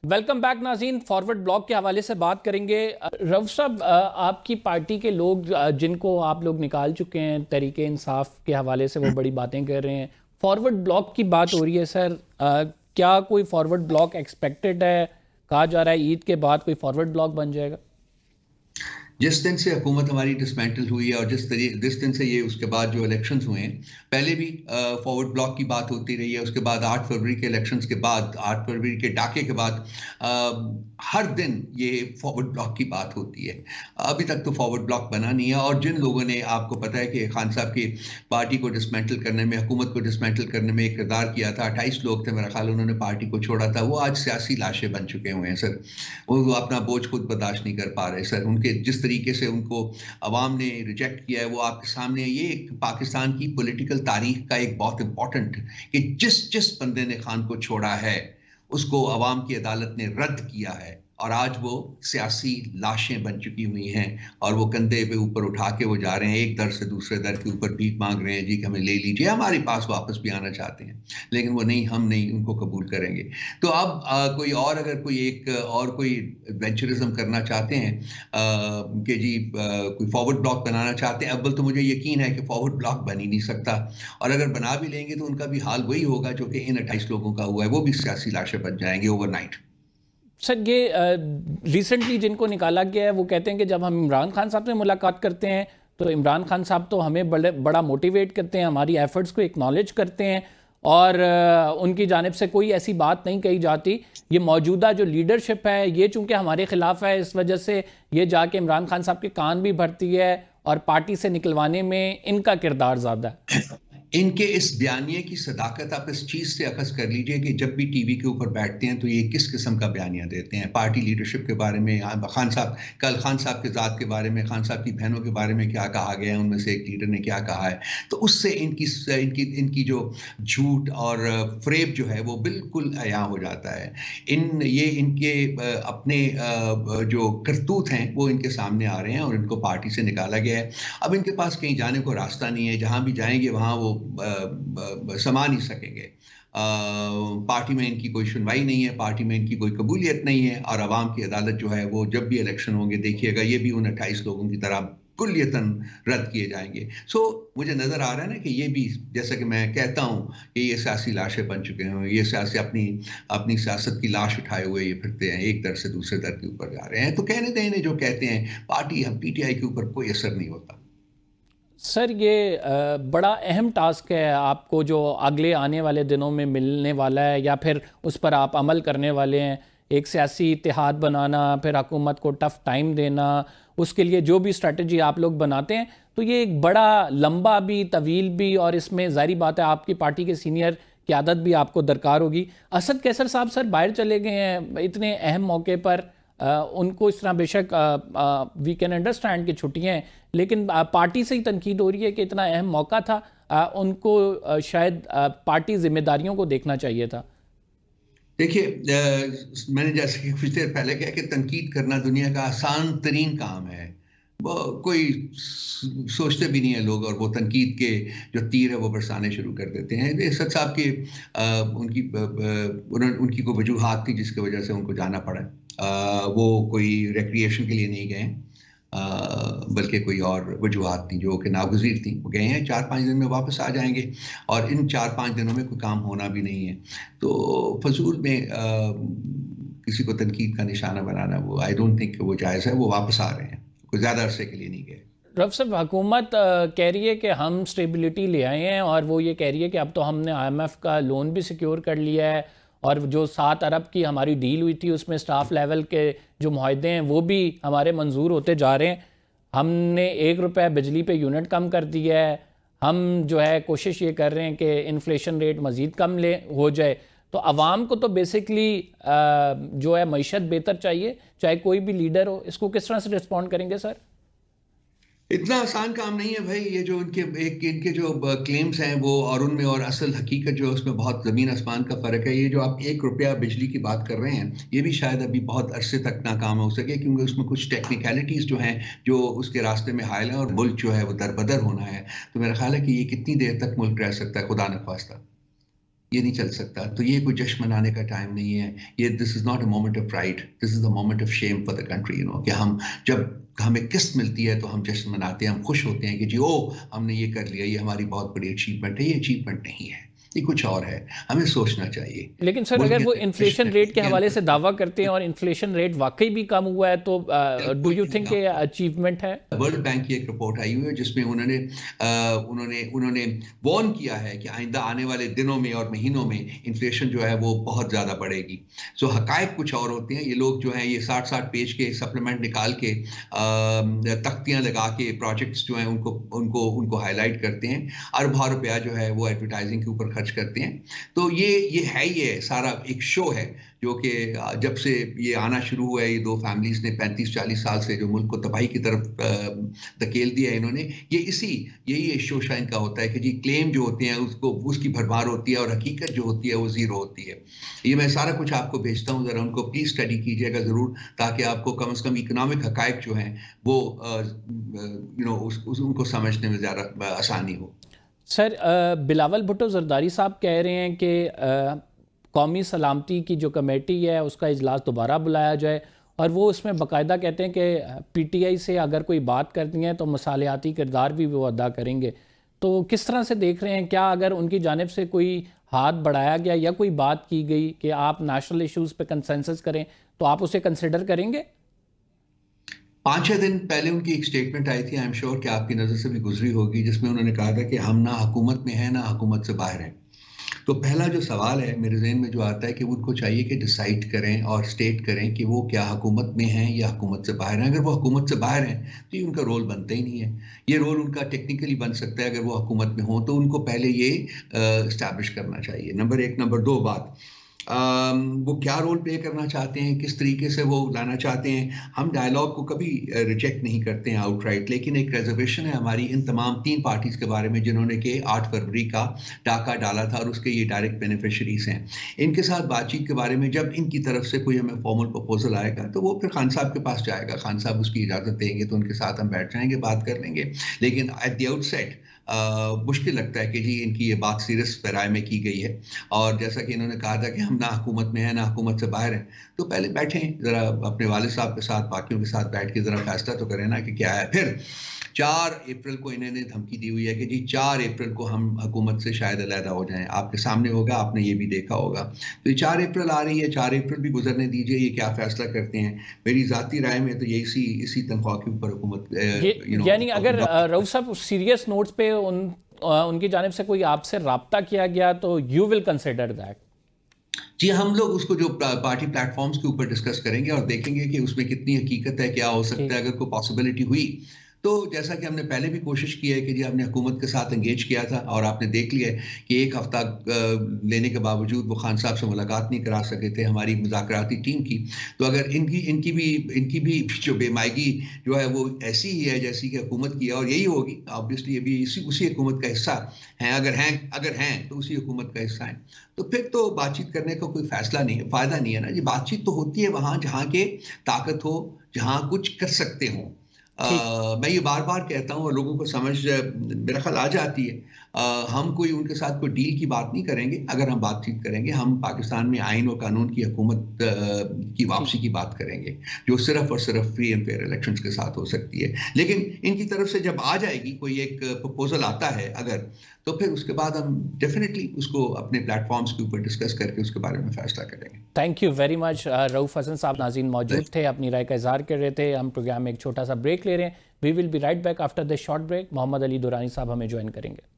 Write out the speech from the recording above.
Welcome back ناظرین، forward block کے حوالے سے بات کریں گے. رؤف صاحب، آپ کی پارٹی کے لوگ جن کو آپ لوگ نکال چکے ہیں تحریک انصاف کے حوالے سے، وہ بڑی باتیں کر رہے ہیں. فارورڈ بلاک کی بات ہو رہی ہے سر، کیا کوئی فارورڈ بلاک ایکسپیکٹڈ ہے؟ کہا جا رہا ہے عید کے بعد کوئی فارورڈ بلاک بن جائے گا. جس دن سے حکومت ہماری ڈسمینٹل ہوئی ہے اور جس دن سے یہ اس کے بعد جو الیکشنز ہوئے ہیں، پہلے بھی فارورڈ بلاک کی بات ہوتی رہی ہے. اس کے بعد 8 فروری کے الیکشنز کے بعد، 8 فروری کے ڈاکے کے بعد ہر دن یہ فارورڈ بلاک کی بات ہوتی ہے. ابھی تک تو فارورڈ بلاک بنا نہیں ہے. اور جن لوگوں نے، آپ کو پتہ ہے کہ خان صاحب کی پارٹی کو ڈسمینٹل کرنے میں، حکومت کو ڈسمینٹل کرنے میں ایک کردار کیا تھا. 28 لوگ تھے میرا خیال، انہوں نے پارٹی کو چھوڑا تھا. وہ آج سیاسی لاشیں بن چکے ہوئے ہیں سر. وہ اپنا بوجھ خود برداشت نہیں کر پا رہے سر. ان کے جس طریقے سے ان کو عوام نے ریجیکٹ کیا ہے وہ آپ کے سامنے ہے. یہ ایک پاکستان کی پولیٹیکل تاریخ کا ایک بہت امپورٹنٹ، کہ جس بندے نے خان کو چھوڑا ہے اس کو عوام کی عدالت نے رد کیا ہے، اور آج وہ سیاسی لاشیں بن چکی ہوئی ہیں اور وہ کندھے پہ اوپر اٹھا کے وہ جا رہے ہیں ایک در سے دوسرے در کے اوپر بھیک مانگ رہے ہیں، جی کہ ہمیں لے لیجیے. ہمارے پاس واپس بھی آنا چاہتے ہیں لیکن وہ نہیں، ہم نہیں ان کو قبول کریں گے. تو اب کوئی اور اگر کوئی ایک اور کوئی وینچرزم کرنا چاہتے ہیں کہ جی کوئی فارورڈ بلاک بنانا چاہتے ہیں، اول تو مجھے یقین ہے کہ فارورڈ بلاک بن ہی نہیں سکتا. اور اگر بنا بھی لیں گے تو ان کا بھی حال وہی ہوگا جو کہ ان 28 لوگوں کا ہوا ہے، وہ بھی سیاسی لاشیں بن جائیں گے اوور نائٹ. سر، یہ ریسنٹلی جن کو نکالا گیا ہے وہ کہتے ہیں کہ جب ہم عمران خان صاحب سے ملاقات کرتے ہیں تو عمران خان صاحب تو ہمیں بڑا موٹیویٹ کرتے ہیں، ہماری ایفرٹس کو اکنالج کرتے ہیں، اور ان کی جانب سے کوئی ایسی بات نہیں کہی جاتی. یہ موجودہ جو لیڈرشپ ہے یہ چونکہ ہمارے خلاف ہے، اس وجہ سے یہ جا کے عمران خان صاحب کے کان بھی بھرتی ہے اور پارٹی سے نکلوانے میں ان کا کردار زیادہ ہے. ان کے اس بیانیے کی صداقت آپ اس چیز سے اخذ کر لیجئے کہ جب بھی ٹی وی کے اوپر بیٹھتے ہیں تو یہ کس قسم کا بیانیہ دیتے ہیں. پارٹی لیڈرشپ کے بارے میں، خان صاحب کل خان صاحب کے ذات کے بارے میں، خان صاحب کی بہنوں کے بارے میں کیا کہا گیا ہے، ان میں سے ایک لیڈر نے کیا کہا ہے. تو اس سے ان کی جو جھوٹ اور فریب جو ہے وہ بالکل عیاں ہو جاتا ہے. ان کے اپنے جو کرتوت ہیں وہ ان کے سامنے آ رہے ہیں اور ان کو پارٹی سے نکالا گیا ہے. اب ان کے پاس کہیں جانے کو راستہ نہیں ہے، جہاں بھی جائیں گے وہاں وہ سما نہیں سکیں گے. پارٹی میں ان کی کوئی سنوائی نہیں ہے، پارٹی میں ان کی کوئی قبولیت نہیں ہے، اور عوام کی عدالت جو ہے وہ جب بھی الیکشن ہوں گے دیکھیے گا یہ بھی ان 28 لوگوں کی طرح کلیتاً رد کیے جائیں گے. مجھے نظر آ رہا ہے نا کہ یہ بھی، جیسا کہ میں کہتا ہوں کہ یہ سیاسی لاشیں بن چکے ہیں. یہ سیاسی اپنی سیاست کی لاش اٹھائے ہوئے یہ پھرتے ہیں، ایک در سے دوسرے در کے اوپر جا رہے ہیں. تو کہنے دیں انہیں جو کہتے ہیں، پارٹی پی ٹی آئی کے اوپر کوئی اثر نہیں ہوتا. سر، یہ بڑا اہم ٹاسک ہے آپ کو جو اگلے آنے والے دنوں میں ملنے والا ہے، یا پھر اس پر آپ عمل کرنے والے ہیں. ایک سیاسی اتحاد بنانا، پھر حکومت کو ٹف ٹائم دینا، اس کے لیے جو بھی اسٹریٹجی آپ لوگ بناتے ہیں، تو یہ ایک بڑا لمبا بھی، طویل بھی، اور اس میں ظاہری بات ہے آپ کی پارٹی کے سینئر قیادت بھی آپ کو درکار ہوگی. اسد کیسر صاحب سر باہر چلے گئے ہیں اتنے اہم موقع پر. ان کو اس طرح بے شک وی کین انڈرسٹینڈ کہ چھٹیاں ہیں، لیکن پارٹی سے ہی تنقید ہو رہی ہے کہ اتنا اہم موقع تھا، ان کو شاید پارٹی ذمہ داریوں کو دیکھنا چاہیے تھا. دیکھیے، میں نے جیسے کہ کچھ دیر پہلے کہا کہ تنقید کرنا دنیا کا آسان ترین کام ہے. کوئی سوچتے بھی نہیں ہے لوگ، اور وہ تنقید کے جو تیر ہے وہ برسانے شروع کر دیتے ہیں. اسد صاحب کے ان کی کوئی وجوہات تھی جس کی وجہ سے ان کو جانا پڑا. وہ کوئی ریکریشن کے لیے نہیں گئے، بلکہ کوئی اور وجوہات تھیں جو کہ ناگزیر تھیں. وہ گئے ہیں، 4-5 دن میں واپس آ جائیں گے، اور ان 4-5 دنوں میں کوئی کام ہونا بھی نہیں ہے. تو فضول میں کسی کو تنقید کا نشانہ بنانا، وہ آئی ڈونٹ تھنک کہ وہ جائز ہے. وہ واپس آ رہے ہیں، کوئی زیادہ عرصے کے لیے نہیں گئے. رؤف صاحب، حکومت کہہ رہی ہے کہ ہم اسٹیبلٹی لے آئے ہیں، اور وہ یہ کہہ رہی ہے کہ اب تو ہم نے IMF کا لون بھی سیکیور کر لیا ہے، اور جو 7 ارب کی ہماری ڈیل ہوئی تھی اس میں سٹاف لیول کے جو معاہدے ہیں وہ بھی ہمارے منظور ہوتے جا رہے ہیں. ہم نے 1 روپے بجلی پہ یونٹ کم کر دیا ہے. ہم جو ہے کوشش یہ کر رہے ہیں کہ انفلیشن ریٹ مزید کم ہو جائے. تو عوام کو تو بیسکلی جو ہے معیشت بہتر چاہیے، چاہے کوئی بھی لیڈر ہو. اس کو کس طرح سے رسپونڈ کریں گے سر؟ اتنا آسان کام نہیں ہے بھائی. یہ جو ان کے جو کلیمز ہیں وہ، اور ان میں اور اصل حقیقت جو اس میں بہت زمین آسمان کا فرق ہے. یہ جو آپ 1 روپیہ بجلی کی بات کر رہے ہیں، یہ بھی شاید ابھی بہت عرصے تک ناکام ہو سکے، کیونکہ اس میں کچھ ٹیکنیکلٹیز جو ہیں جو اس کے راستے میں حائل ہیں، اور ملک جو ہے وہ دربدر ہونا ہے. تو میرا خیال ہے کہ یہ کتنی دیر تک ملک رہ سکتا ہے، خدا نخواستہ. یہ نہیں چل سکتا. تو یہ کوئی جشن منانے کا ٹائم نہیں ہے. یہ this is not a moment of pride, this is a moment of shame for the country. کہ ہم جب ہمیں قسط ملتی ہے تو ہم جشن مناتے ہیں, ہم خوش ہوتے ہیں کہ جی ہم نے یہ کر لیا, یہ ہماری بہت بڑی اچیومنٹ ہے. یہ اچیومنٹ نہیں ہے, یہ کچھ اور ہے. ہمیں سوچنا چاہیے. لیکن سر اگر وہ انفلیشن ریٹ کے حوالے سے دعویٰ کرتے ہیں اور انفلیشن ریٹ واقعی بھی کم ہوا ہے تو ڈو یو تھنک کہ اچیومنٹ ہے؟ ورلڈ بینک کی ایک رپورٹ آئی ہوئی ہے جس میں انہوں نے وارن کیا ہے کہ آئندہ آنے والے دنوں میں اور مہینوں میں انفلیشن جو ہے وہ بہت زیادہ بڑھے گی. سو حقائق کچھ اور ہوتے ہیں. یہ لوگ جو ہیں یہ 60 پیج کے سپلیمنٹ نکال کے تختیاں لگا کے پروجیکٹس جو ہیں ان کو ہائی لائٹ کرتے ہیں. اربوں روپیہ جو ہے وہ ایڈورٹائزنگ کے اوپر خرچ کرتے ہیں. تو یہ ہے, یہ سارا ایک شو ہے جو کہ جب سے یہ آنا شروع ہوا ہے, یہ دو فیملیز نے 35-40 سال سے جو ملک کو تباہی کی طرف دھکیل دیا ہے انہوں نے, یہی شو شائن کا ہوتا ہے کہ جی کلیم جو ہوتے ہیں اس کی بھرمار ہوتی ہے اور حقیقت جو ہوتی ہے وہ زیرو ہوتی ہے. یہ میں سارا کچھ آپ کو بھیجتا ہوں, ذرا ان کو پلیز اسٹڈی کیجیے گا ضرور, تاکہ آپ کو کم از کم اکنامک حقائق جو ہیں وہ ان کو سمجھنے میں زیادہ آسانی ہو. سر بلاول بھٹو زرداری صاحب کہہ رہے ہیں کہ قومی سلامتی کی جو کمیٹی ہے اس کا اجلاس دوبارہ بلایا جائے, اور وہ اس میں باقاعدہ کہتے ہیں کہ پی ٹی آئی سے اگر کوئی بات کرنی ہے تو مصالحاتی کردار بھی وہ ادا کریں گے. تو کس طرح سے دیکھ رہے ہیں, کیا اگر ان کی جانب سے کوئی ہاتھ بڑھایا گیا یا کوئی بات کی گئی کہ آپ نیشنل ایشوز پہ کنسنسس کریں تو آپ اسے کنسیڈر کریں گے؟ 5-6 دن پہلے ان کی ایک سٹیٹمنٹ آئی تھی, آئی ایم شیور کہ آپ کی نظر سے بھی گزری ہوگی, جس میں انہوں نے کہا تھا کہ ہم نہ حکومت میں ہیں نہ حکومت سے باہر ہیں. تو پہلا جو سوال ہے میرے ذہن میں جو آتا ہے کہ ان کو چاہیے کہ ڈیسائیڈ کریں اور سٹیٹ کریں کہ وہ کیا حکومت میں ہیں یا حکومت سے باہر ہیں. اگر وہ حکومت سے باہر ہیں تو یہ ان کا رول بنتا ہی نہیں ہے. یہ رول ان کا ٹیکنیکلی بن سکتا ہے اگر وہ حکومت میں ہوں, تو ان کو پہلے یہ اسٹیبلش کرنا چاہیے. نمبر 1. نمبر 2 بات, وہ کیا رول پلے کرنا چاہتے ہیں, کس طریقے سے وہ لانا چاہتے ہیں. ہم ڈائلاگ کو کبھی ریجیکٹ نہیں کرتے ہیں آؤٹ رائٹ, لیکن ایک ریزرویشن ہے ہماری ان تمام 3 پارٹیز کے بارے میں جنہوں نے کہ 8 فروری کا ڈاکہ ڈالا تھا اور اس کے یہ ڈائریکٹ بینیفیشریز ہیں. ان کے ساتھ بات چیت کے بارے میں جب ان کی طرف سے کوئی ہمیں فارمل پروپوزل آئے گا تو وہ پھر خان صاحب کے پاس جائے گا. خان صاحب اس کی اجازت دیں گے تو ان کے ساتھ ہم بیٹھ جائیں گے, بات کر لیں گے. لیکن ایٹ دی آؤٹ سیٹ مشکل لگتا ہے کہ جی ان کی یہ بات سیریس پیرائے میں کی گئی ہے. اور جیسا کہ انہوں نے کہا تھا کہ ہم نہ حکومت میں ہیں نہ حکومت سے باہر ہیں, تو پہلے بیٹھیں ذرا اپنے والد صاحب کے ساتھ باقیوں کے ساتھ بیٹھ کے ذرا فیصلہ تو کریں نا کہ کیا ہے. پھر 4 اپریل کو انہوں نے دھمکی دی ہوئی ہے کہ جی 4 اپریل کو ہم حکومت سے شاید علیحدہ ہو جائیں. آپ کے سامنے ہوگا, آپ نے یہ بھی دیکھا ہوگا. تو یہ 4 اپریل آ رہی ہے, 4 اپریل بھی گزرنے دیجیے, یہ کیا فیصلہ کرتے ہیں. میری ذاتی رائے میں تو یہ اسی تنخواہ کے اوپر حکومت, یعنی اگر رؤوف صاحب سیریس نوٹس پہ ان کی جانب سے کوئی آپ سے رابطہ کیا گیا تو یو ول کنسیڈر دیٹ؟ جی, ہم لوگ اس کو جو پارٹی پلیٹ فارمز کے اوپر ڈسکس کریں گے اور دیکھیں گے کہ اس میں کتنی حقیقت ہے, کیا ہو سکتا ہے. اگر کوئی پاسبلٹی ہوئی تو جیسا کہ ہم نے پہلے بھی کوشش کی ہے کہ جی ہم نے حکومت کے ساتھ انگیج کیا تھا, اور آپ نے دیکھ لیا ہے کہ 1 ہفتہ لینے کے باوجود وہ خان صاحب سے ملاقات نہیں کرا سکے تھے ہماری مذاکراتی ٹیم کی. تو اگر ان کی بھی جو بے مائگی جو ہے وہ ایسی ہی ہے جیسی کہ حکومت کی ہے, اور یہی ہوگی آبویسلی, یہ بھی اسی حکومت کا حصہ ہیں. اگر ہیں تو اسی حکومت کا حصہ ہیں. تو پھر تو بات چیت کرنے کا کوئی فائدہ نہیں ہے نا. یہ بات چیت تو ہوتی ہے وہاں جہاں کے طاقت ہو, جہاں کچھ کر سکتے ہوں. میں یہ بار بار کہتا ہوں اور لوگوں کو سمجھ میرا خیال آ جاتی ہے. ہم ان کے ساتھ کوئی ڈیل کی بات نہیں کریں گے. اگر ہم بات چیت کریں گے, ہم پاکستان میں آئین و قانون کی حکومت کی واپسی کی بات کریں گے, جو صرف اور صرف فری اینڈ فیئر الیکشنز کے ساتھ ہو سکتی ہے. لیکن ان کی طرف سے جب آ جائے گی کوئی ایک پروپوزل آتا ہے اگر, تو پھر اس کے بعد ہم ڈیفینیٹلی اس کو اپنے پلیٹ فارمز کے اوپر ڈسکس کر کے اس کے بارے میں فیصلہ کریں گے. Thank you very much. Rauf Hasan صاحب ناظرین موجود تھے, اپنی رائے کا اظہار کر رہے تھے. ہم پروگرام میں ایک چھوٹا سا بریک لے رہے ہیں. We will be right back after this short break. Muhammad Ali Durrani sahab ہمیں جوائن کریں گے.